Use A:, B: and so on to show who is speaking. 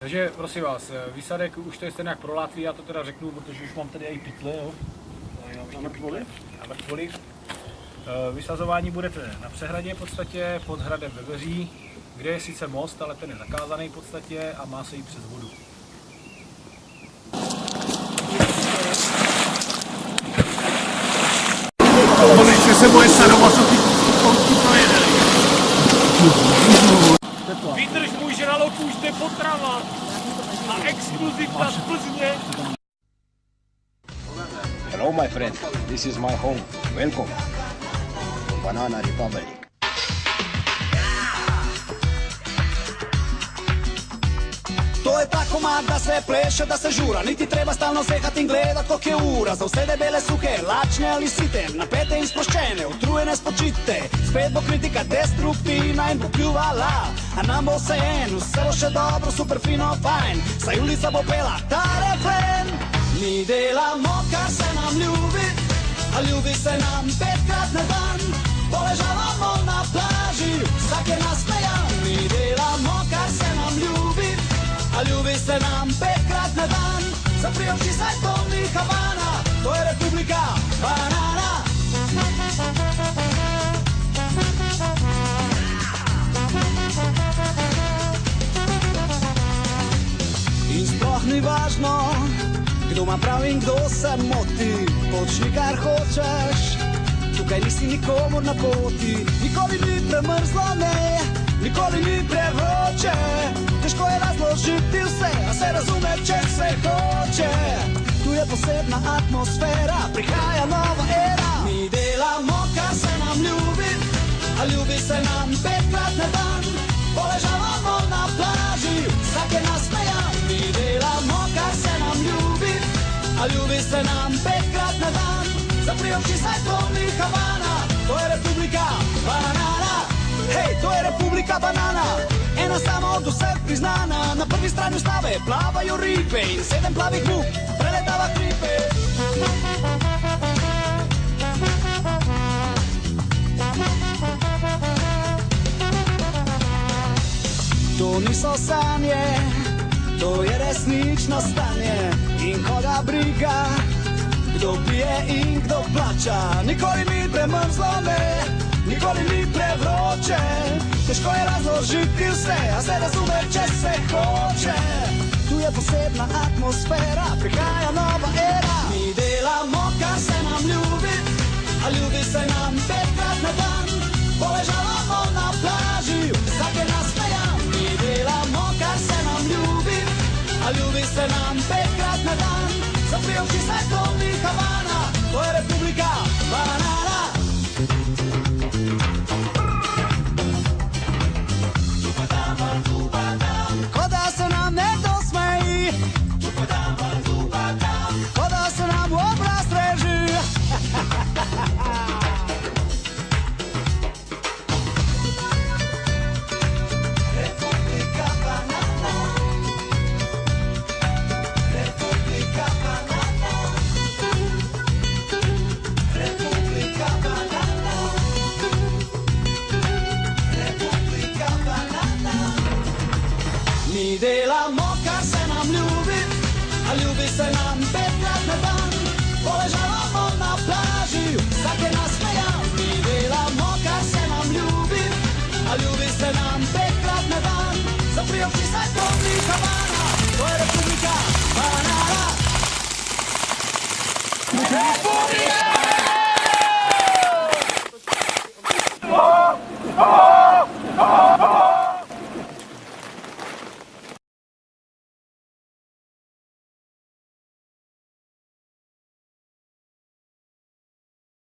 A: Takže prosím vás, výsadek už to jste nějak prolátlý, já to teda řeknu, protože už mám tady i pytle, jo. A mrtvoly. Vysazování budete na přehradě v podstatě, pod hradem Veveří, kde je sice most, ale ten je zakázaný v podstatě a má se jít přes vodu.
B: Se moje sadomasochý koutky projedeli.
A: Vydrž můj žralok, už jde potrava a exkluzivita z Plzně.
C: Hello my friend, this is my home. Welcome to Banana Republic.
D: To je ta komad da se pleše, da se žura. Niti treba stalno zehat in gledat koliko je ura. Za vse debele, suhe, lačne ali site, napete in sproščene, utrujene spočite. Spet bo kritika destruktivna in bo pljuvala, a nam bo vseeno, vse bo še dobro, super fino, fajn. Saj ulica bo pela ta refren. Mi delamo, kar se nam ljubi, a ljubi se nam 5krat na dan. Poležavamo na plaži, vsak je nasmejan. Mi delamo, kar se nam ljubi, a ljubi se nam 5krat na dan. Zapri oči, saj to ni Havana, to je Republika Banana. In sploh ni važno, kdo ima prav in kdo se moti. Počni kar hočeš, tukaj nisi nikomur na poti. Nikoli ni premrzlo, ne, nikoli ni prevroče. Težko je razložiti vse, a se razume, če se hoče. Tu je posebna atmosfera, prihaja nova era. Mi delamo, kar se nam ljubi, a ljubi se nam 5krat na dan. Poležavamo na plaži, vsak je nasmejan. Mi delamo, kar se nam ljubi, a ljubi se nam 5krat na dan. Zapri oči, saj to ni Havana, to je Republika Banana. Hej, to je Republika Banana, ena sama od vseh priznana. Na prvi strani ustave plavajo ribe in 7 plavih muk preletava kripe. To niso sanje, to je resnično stanje. In koga briga, kdo pije in kdo plača. Nikoli ni premrzlo, ne, nikoli ni prevroče. Težko je razložiti vse, a se razume, če se hoče. Tu je posebna atmosfera, prihaja nova era. Mi delamo, kar se nam ljubi, a ljubi se nam 5krat na dan. Poležavamo na plaži, vsak je nasmejan. Mi delamo, kar se nam ljubi, a ljubi se nam 5krat na dan. Zapri oči, saj to ni Havana, to je Republika Banana. Ko da se nam nekdo smeji, ko da se nam v obraz reži. Republika Banana, Republika Banana, Republika Banana, Republika Banana. Mi delamo, kar se nam ljubi, a ljubi se nam 5krat na dan. Poležavamo na plaži, vsak je nasmejan. Mi delamo, kar se nam ljubi, a ljubi se nam 5krat na dan. Zapri oči, saj to ni Havana, to je Republika Banana. Republika!